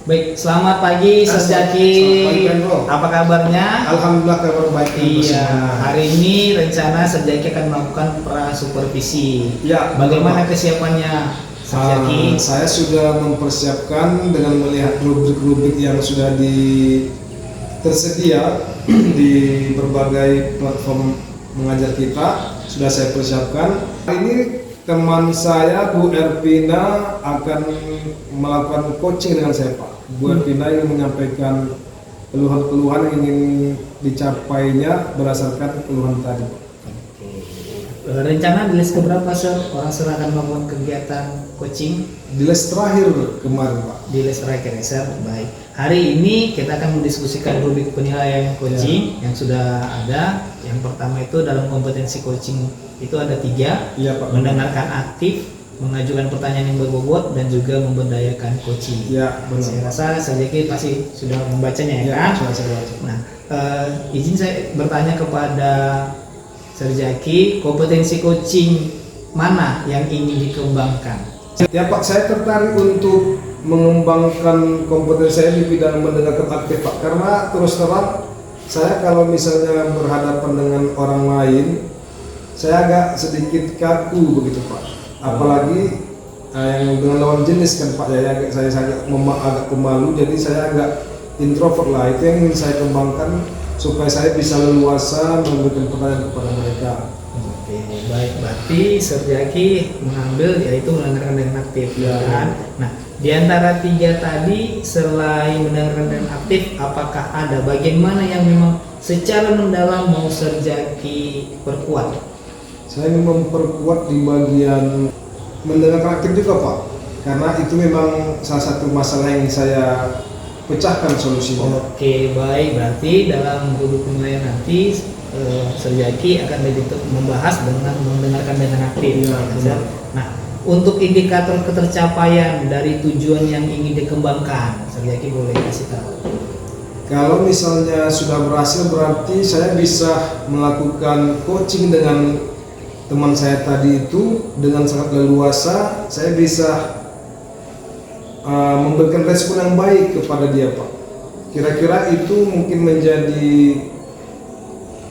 Baik, selamat pagi Sir Zaki. Selamat pagi, Kan, Bro. Apa kabarnya? Alhamdulillah kabar baik. Iya, hari ini rencana Sir Zaki akan melakukan supervisi. Ya, Bagaimana betul, Pak. kesiapannya Sir Zaki? Saya sudah mempersiapkan dengan melihat rubrik-rubrik yang sudah tersedia di berbagai platform mengajar kita, sudah saya persiapkan. Hari ini teman saya Bu Ervina akan melakukan coaching dengan saya, Pak. Bu Ervina yang menyampaikan keluhan-keluhan yang ingin dicapainya berdasarkan keluhan tadi. Rencana di les keberapa Sir? Orang Sir akan melakukan kegiatan coaching? Di les terakhir kemarin, Pak. Di les terakhir ya Sir. Baik. Hari ini kita akan mendiskusikan rubrik penilaian coaching yang sudah ada. Yang pertama itu dalam kompetensi coaching itu ada 3. Iya, Pak. Mendengarkan aktif, mengajukan pertanyaan yang berbobot, dan juga memberdayakan coaching. Ya, benar. Saya rasa Sir Zaki pasti sudah membacanya ya, Ya, kan? sudah saya baca. Nah, izin saya bertanya kepada Sir Zaki, kompetensi coaching mana yang ingin dikembangkan? Ya, Pak, saya tertarik untuk mengembangkan kompetensi saya di bidang mendengarkan aktif, Pak. Karena terus terang saya kalau misalnya berhadapan dengan orang lain, saya agak sedikit kaku begitu, Pak. Apalagi yang dengan lawan jenis kan, Pak. Saya agak pemalu, jadi saya agak introvert lah. Itu yang ingin saya kembangkan supaya saya bisa leluasa memberikan pertanyaan kepada mereka. Oke, baik. Berarti Sir Zaki mengambil yaitu mendengarkan dengan aktif, Ya, kan? Nah, di antara 3 tadi, selain mendengarkan dengan aktif, apakah ada bagian mana yang memang secara mendalam mau Sir Zaki perkuat? Saya ingin memperkuat di bagian mendengarkan aktif juga, Pak. Karena itu memang salah satu masalah yang saya pecahkan solusinya. Oke, baik. Berarti dalam rubrik penilaian nanti Sir Zaki akan lebih membahas dengan mendengarkan dengan aktif. Ya, benar. Nah, untuk indikator ketercapaian dari tujuan yang ingin dikembangkan, Sir Zaki boleh kasih tahu. Kalau misalnya sudah berhasil, berarti saya bisa melakukan coaching dengan teman saya tadi itu dengan sangat leluasa. Saya bisa memberikan respon yang baik kepada dia, Pak. Kira-kira itu mungkin menjadi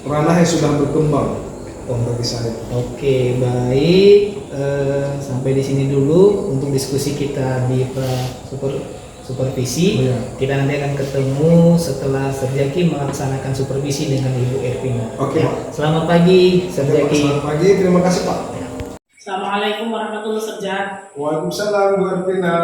ranah yang sudah berkembang bagi saya. Oke, baik. Sampai di sini dulu untuk diskusi kita di supervisi. Oh, ya. Kita nanti akan ketemu setelah Sir Zaki melaksanakan supervisi dengan Ibu Ervina. Oke, Ya. Pak. Selamat pagi, Sir Oke, Pak. Zaki. Selamat pagi, terima kasih, Pak. Assalamualaikum warahmatullahi wabarakatuh. Waalaikumsalam, Bu Ervina.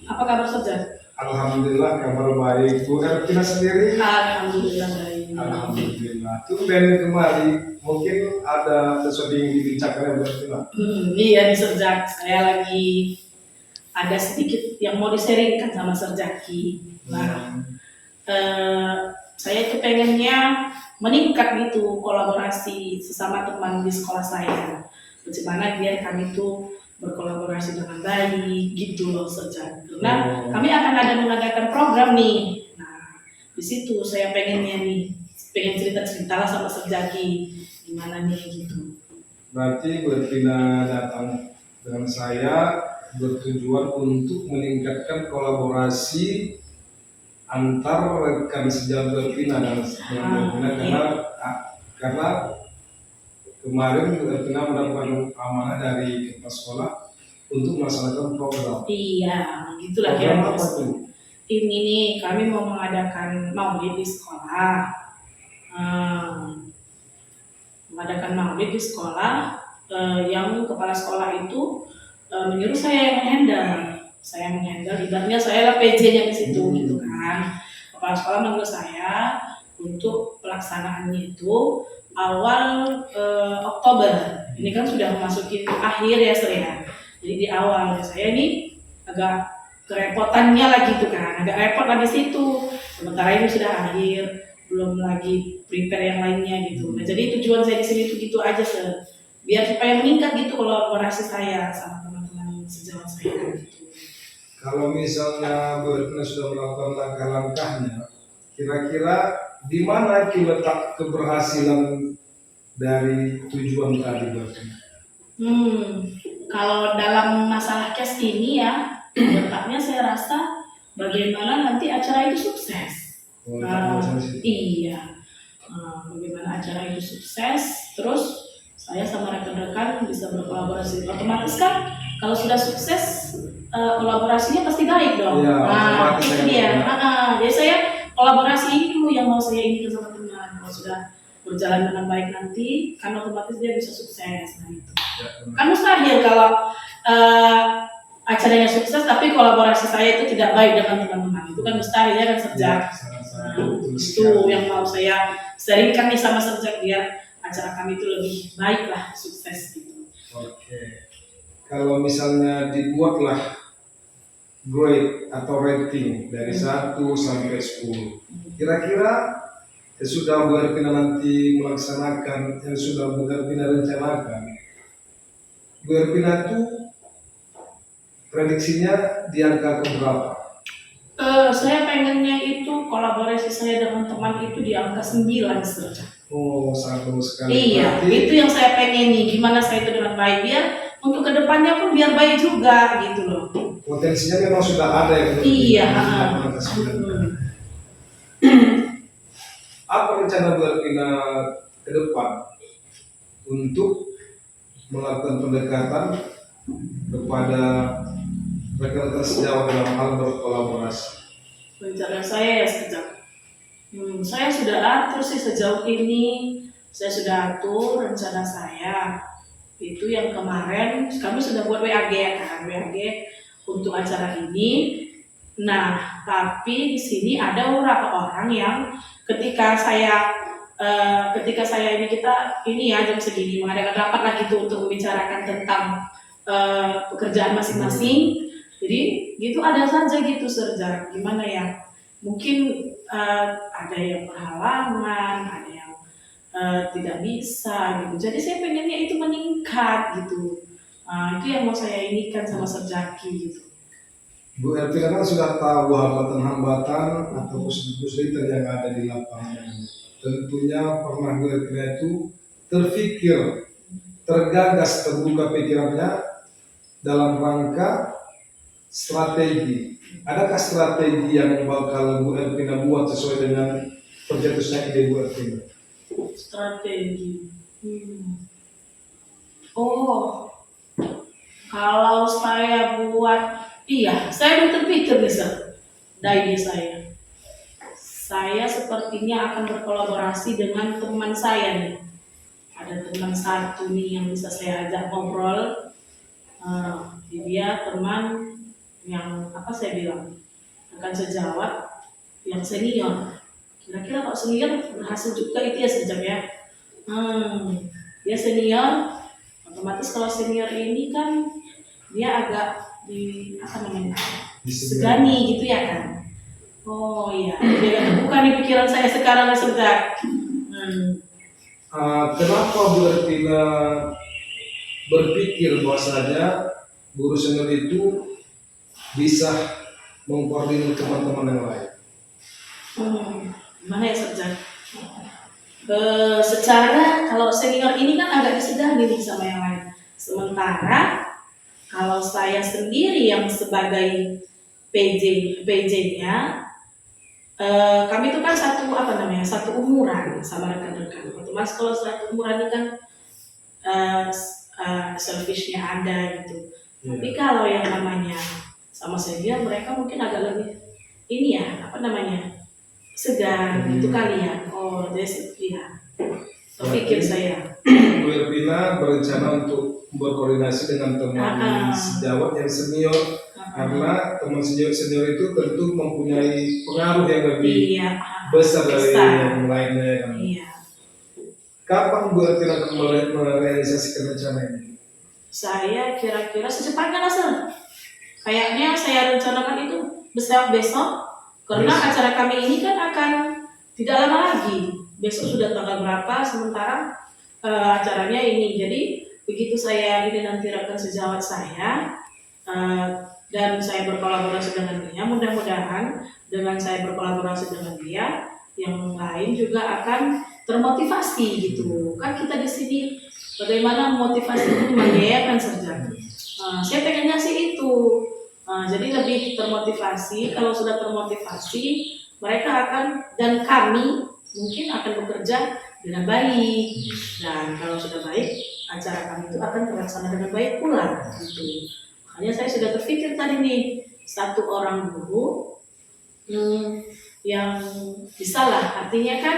Apa kabar saja? Alhamdulillah kabar baik. Bu Ervina sendiri? Alhamdulillah baik. Alhamdulillah. Tumben kemari, mungkin ada sesuatu yang dibincangkan Bu Ervina. Iya di Serjak. Saya lagi ada sedikit yang mau di-sharingkan sama Serjaki. Nah, saya itu pengennya meningkat gitu kolaborasi sesama teman di sekolah saya. Bagaimana biar kami itu berkolaborasi dengan baik gitu loh Serjak. Karena kami akan ada mengadakan program nih. Nah, di situ saya pengen cerita-cerita lah sama Serjaki gimana nih gitu. Berarti Bu Ervina datang dengan saya bertujuan untuk meningkatkan kolaborasi antar rekan sejawat Bu Ervina dan Bu Ervina karena kemarin Bu Ervina mendapatkan amanah dari kepala sekolah untuk melaksanakan program. Iya, gitulah Program kira-kira. apa tuh? Ini nih kami mau mengadakan maulid di sekolah. Mengadakan maulid di sekolah, yang kepala sekolah itu menyuruh saya yang menghandle. Ibaratnya saya lah PJ-nya di situ gitu kan. Kepala sekolah menyuruh saya untuk pelaksanaannya itu awal Oktober. Ini kan sudah memasuki akhir ya saya. Jadi di awal saya ini agak kerepotannya lagi gitu kan, agak repot lagi situ. Sementara ini sudah akhir, belum lagi prepare yang lainnya gitu. Nah jadi tujuan saya di sini itu gitu aja biar supaya meningkat gitu kolaborasi saya sama teman-teman sejawat saya gitu. Kalau misalnya Bu Ervina sudah melakukan langkah-langkahnya, kira-kira di mana itu letak keberhasilan dari tujuan tadi Bu Ervina? Kalau dalam masalah cash ini ya, letaknya saya rasa bagaimana nanti acara itu sukses. Oh, sampai situ. Iya. Bagaimana acara itu sukses, terus saya sama rekan-rekan bisa berkolaborasi. Otomatis kan kalau sudah sukses, kolaborasinya pasti baik dong. Iya, otomatis Itu ya. dia. Jadi saya kolaborasi ini dulu yang mau saya ini sama teman. Kalau sudah berjalan dengan baik nanti, kan otomatis dia bisa sukses. Nah itu. Ya, benar. Kan mustahil kalau acaranya sukses tapi kolaborasi saya itu tidak baik dengan teman-teman. Itu kan mustahil ya kan sejak. Sangat-sangat Nah, betul itu sekali. yang mau saya sharingkan nih sama Serjak biar acara kami itu lebih baik lah, sukses gitu. Oke. Kalau misalnya dibuatlah grade atau rating dari 1 sampai 10. Kira-kira sesudah Bu Ervina nanti melaksanakan yang sudah Bu Ervina rencanakan, Bu Ervina itu prediksinya di angka berapa? Saya pengennya itu kolaborasi saya dengan teman itu di angka 9 Serjak. Oh, sangat bagus sekali. Iya, Berarti itu yang saya pengen nih, gimana saya itu dengan baik biar untuk kedepannya pun biar baik juga gitu loh. potensinya memang sudah ada ya. Bu Iya. Ervina, di angka 9. Apa rencana Bu Ervina ke depan untuk melakukan pendekatan kepada rekan-rekan sejawat dalam hal berkolaborasi? Rencana saya ya sejak saya sudah atur sih sejauh ini, saya sudah atur rencana saya itu yang kemarin kami sudah buat WAG ya kan, WAG untuk acara ini. Nah, tapi di sini ada beberapa orang yang ketika saya ini kita ini ya jam segini mengadakan rapat lah gitu untuk membicarakan tentang pekerjaan masing-masing. Jadi gitu ada saja gitu Serjak, gimana ya? Mungkin ada yang berhalangan, ada yang tidak bisa gitu. Jadi saya pengennya itu meningkat gitu. Itu yang mau saya inikan sama Serjaki gitu. Bu Ervina kan sudah tahu hambatan-hambatan atau kesulitan yang ada di lapangan. Tentunya pernah Bu Ervina itu terfikir, tergagas, terbuka pikirannya dalam rangka strategi. Adakah strategi yang bakal Bu Ervina buat sesuai dengan tercetusnya ide Bu Ervina? Strategi. Oh, kalau saya buat, iya, saya udah terpikir bisa dari ide saya. Saya sepertinya akan berkolaborasi dengan teman saya nih. Ada teman satu nih yang bisa saya ajak ngobrol. Dia teman yang apa saya bilang akan sejawat yang senior. Kira-kira kalau senior berhasil juga itu ya sejak ya. Dia senior, otomatis kalau senior ini kan dia agak di apa namanya segani gitu ya kan. Oh iya, dia terbuka nih pikiran saya sekarang sejak. Kenapa Bu Ervina berpikir bahwasanya guru senior itu bisa mengkoordinir teman-teman yang lain? Gimana ya Serjak? Secara kalau senior ini kan agak disegani nih sama yang lain. Sementara kalau saya sendiri yang sebagai PJ-nya, kami itu kan satu umuran sama rekan-rekan. Otomatis kalau satu umuran ini kan service-nya ada gitu. Tapi kalau yang namanya sama senior mereka mungkin agak lebih ini ya segan itu kali ya. Oh jadi seperti ya terpikir saya. Bu Ervina berencana untuk berkoordinasi dengan teman sejawat yang senior karena teman senior itu tentu mempunyai pengaruh yang lebih besar dari yang lainnya kan. Iya. Kapan Bu Ervina akan merealisasikan rencana ini? Saya kira-kira secepatnya lah Sir. Kayaknya saya rencanakan itu besok karena acara kami ini kan akan tidak lama lagi. Besok sudah tanggal berapa, sementara acaranya ini. Jadi begitu saya ini nanti rekan sejawat saya dan saya berkolaborasi dengan dia, mudah-mudahan dengan saya berkolaborasi dengan dia, yang lain juga akan termotivasi gitu. Kan kita di sini bagaimana motivasi itu membahayakan Serjak. Saya pengennya sih itu Jadi lebih termotivasi. Kalau sudah termotivasi, mereka akan dan kami mungkin akan bekerja dengan baik. Dan kalau sudah baik, acara kami itu akan terlaksana dengan baik pula. Gitu. Makanya saya sudah terpikir tadi nih, satu orang guru yang bisa lah. Artinya kan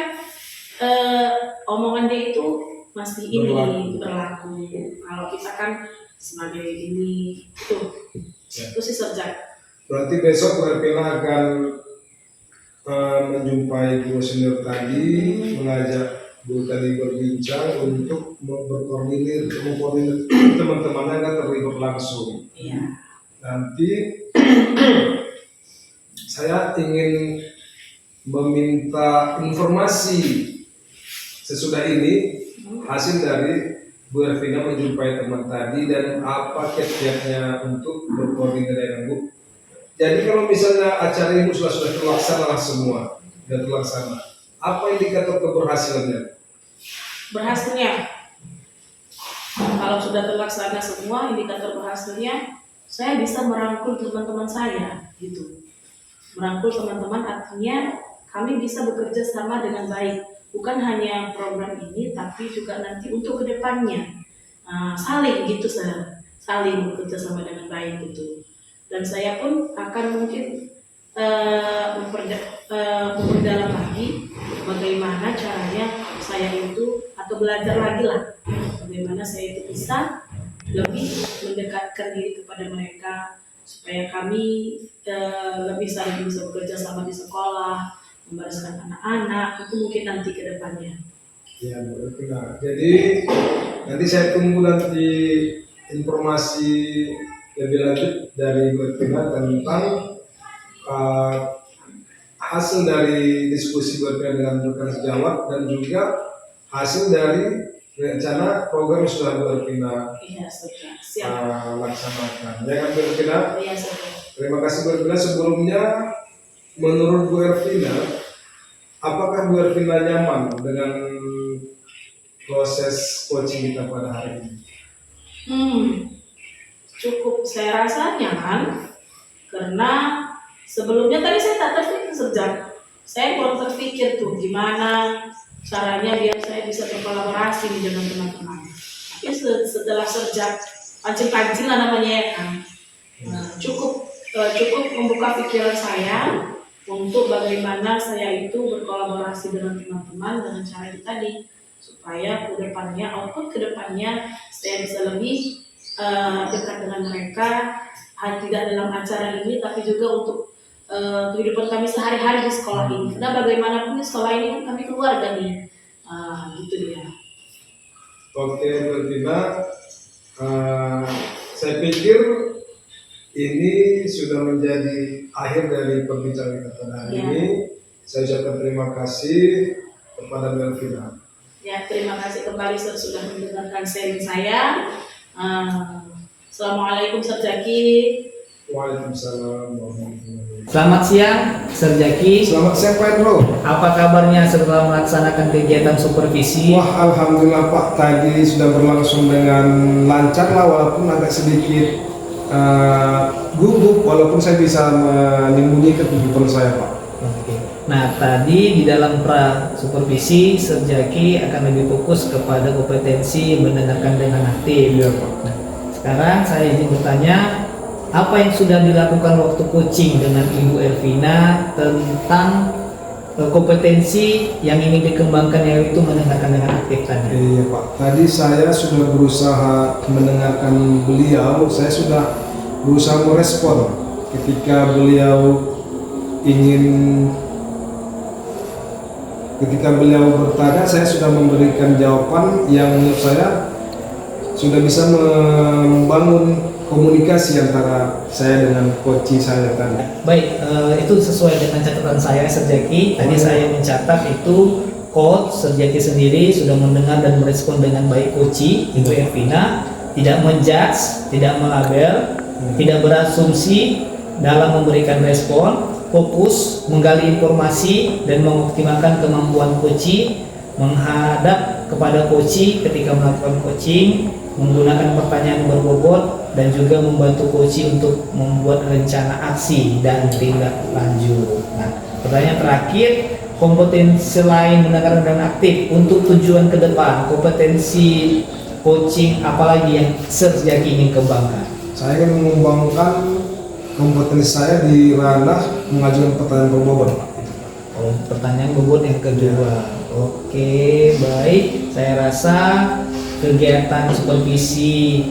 omongan dia itu masih ini berlaku. Kalau kita kan sebagai ini itu sih Serjak. Berarti besok Bu Ervina akan menjumpai guru senior tadi, mengajak Bu tadi berbincang untuk mengkoordinir teman-temannya agar terlibat langsung. Iya. Nanti saya ingin meminta informasi sesudah ini hasil dari Bu Ervina menjumpai teman tadi dan apa kiat-kiatnya untuk berkoordinasi dengan Bu. Jadi kalau misalnya acara ini sudah terlaksana semua, sudah terlaksana, apa indikator keberhasilannya? Berhasilnya, kalau sudah terlaksana semua, indikator berhasilnya, saya bisa merangkul teman-teman saya, gitu. Merangkul teman-teman artinya kami bisa bekerja sama dengan baik. Bukan hanya program ini, tapi juga nanti untuk kedepannya saling gitu, saling bekerja sama dengan baik gitu. Dan saya pun akan mungkin memperdalam lagi bagaimana caranya saya itu atau belajar lagi lah bagaimana saya itu bisa lebih mendekatkan diri kepada mereka supaya kami lebih saling bisa bekerja sama di sekolah, membereskan anak-anak, itu mungkin nanti ke depannya. Ya, benar. Jadi nanti saya tunggu nanti informasi lebih lanjut dari Bu Ervina tentang hasil dari diskusi Bu Ervina dengan rekan sejawat dan juga hasil dari rencana program yang sudah Bu Ervina laksanakan. Ya kan Bu Ervina? Iya, siap. Terima kasih Bu Ervina. Sebelumnya, menurut Bu Ervina, apakah Bu Ervina nyaman dengan proses coaching kita pada hari ini? Cukup saya rasa nyaman karena sebelumnya tadi saya tak terpikir sejak saya baru terpikir tuh gimana caranya biar saya bisa berkolaborasi dengan teman-teman. Tapi setelah sejak pancing-pancing lah namanya ya kan, cukup membuka pikiran saya untuk bagaimana saya itu berkolaborasi dengan teman-teman dengan cara itu tadi supaya kedepannya saya bisa lebih dekat dengan mereka, tidak dalam acara ini tapi juga untuk kehidupan kami sehari-hari di sekolah ini. Karena bagaimanapun di sekolah ini kan kami keluarga nih, gitu dia. Oke Bu Ervina, saya pikir ini sudah menjadi akhir dari perbincangan kita pada hari ini. Saya ucapkan terima kasih kepada Bu Ervina. Ya, terima kasih kembali sudah mendengarkan sharing saya. Assalamualaikum Serjaki. Waalaikumsalam warahmatullahi wabarakatuh. Selamat siang Serjaki. Selamat siang Pak Bro. Apa kabarnya setelah melaksanakan kegiatan supervisi? Wah, alhamdulillah Pak, tadi sudah berlangsung dengan lancar lah, walaupun agak sedikit gugup, walaupun saya bisa menyembunyikan kegugupan saya Pak. Oke. Nah, tadi di dalam pra supervisi Serjaki akan lebih fokus kepada kompetensi mendengarkan dengan aktif. Iya Pak. Nah, sekarang saya izin bertanya, apa yang sudah dilakukan waktu coaching dengan Ibu Ervina tentang kompetensi yang ingin dikembangkan, yaitu mendengarkan dengan aktif tadi? Iya Pak, tadi saya sudah berusaha mendengarkan beliau, saya sudah berusaha merespon ketika beliau bertanya, saya sudah memberikan jawaban yang menurut saya sudah bisa membangun komunikasi antara saya dengan coaching saya tadi. Baik, itu sesuai dengan catatan saya Serjaki. Tadi saya mencatat itu coach Serjaki sendiri sudah mendengar dan merespon dengan baik coaching Ibu Ervina, tidak menjudge, tidak melabel, tidak berasumsi dalam memberikan respon, fokus menggali informasi dan mengoptimalkan kemampuan coaching menghadap kepada coaching ketika melakukan coaching, menggunakan pertanyaan berbobot dan juga membantu coach untuk membuat rencana aksi dan tindak lanjut. Nah, pertanyaan terakhir, kompetensi lain mendengar dan aktif untuk tujuan ke depan, kompetensi coaching apalagi yang Sejaki ingin kembangkan? Saya ingin mengembangkan kompetensi saya di ranah mengajukan pertanyaan berbobot. Oh, pertanyaan bobot yang kedua. Oke, baik. Saya rasa kegiatan supervisi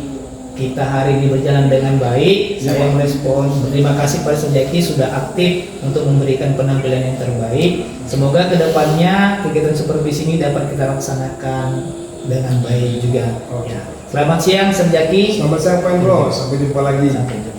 kita hari ini berjalan dengan baik. Saya merespon. Terima kasih pada Sejaki sudah aktif untuk memberikan penampilan yang terbaik. Semoga kedepannya kegiatan supervisi ini dapat kita laksanakan dengan baik juga. Ya. Selamat siang Sejaki. Selamat siang Pak Indro, sampai jumpa lagi. Sampai jumpa.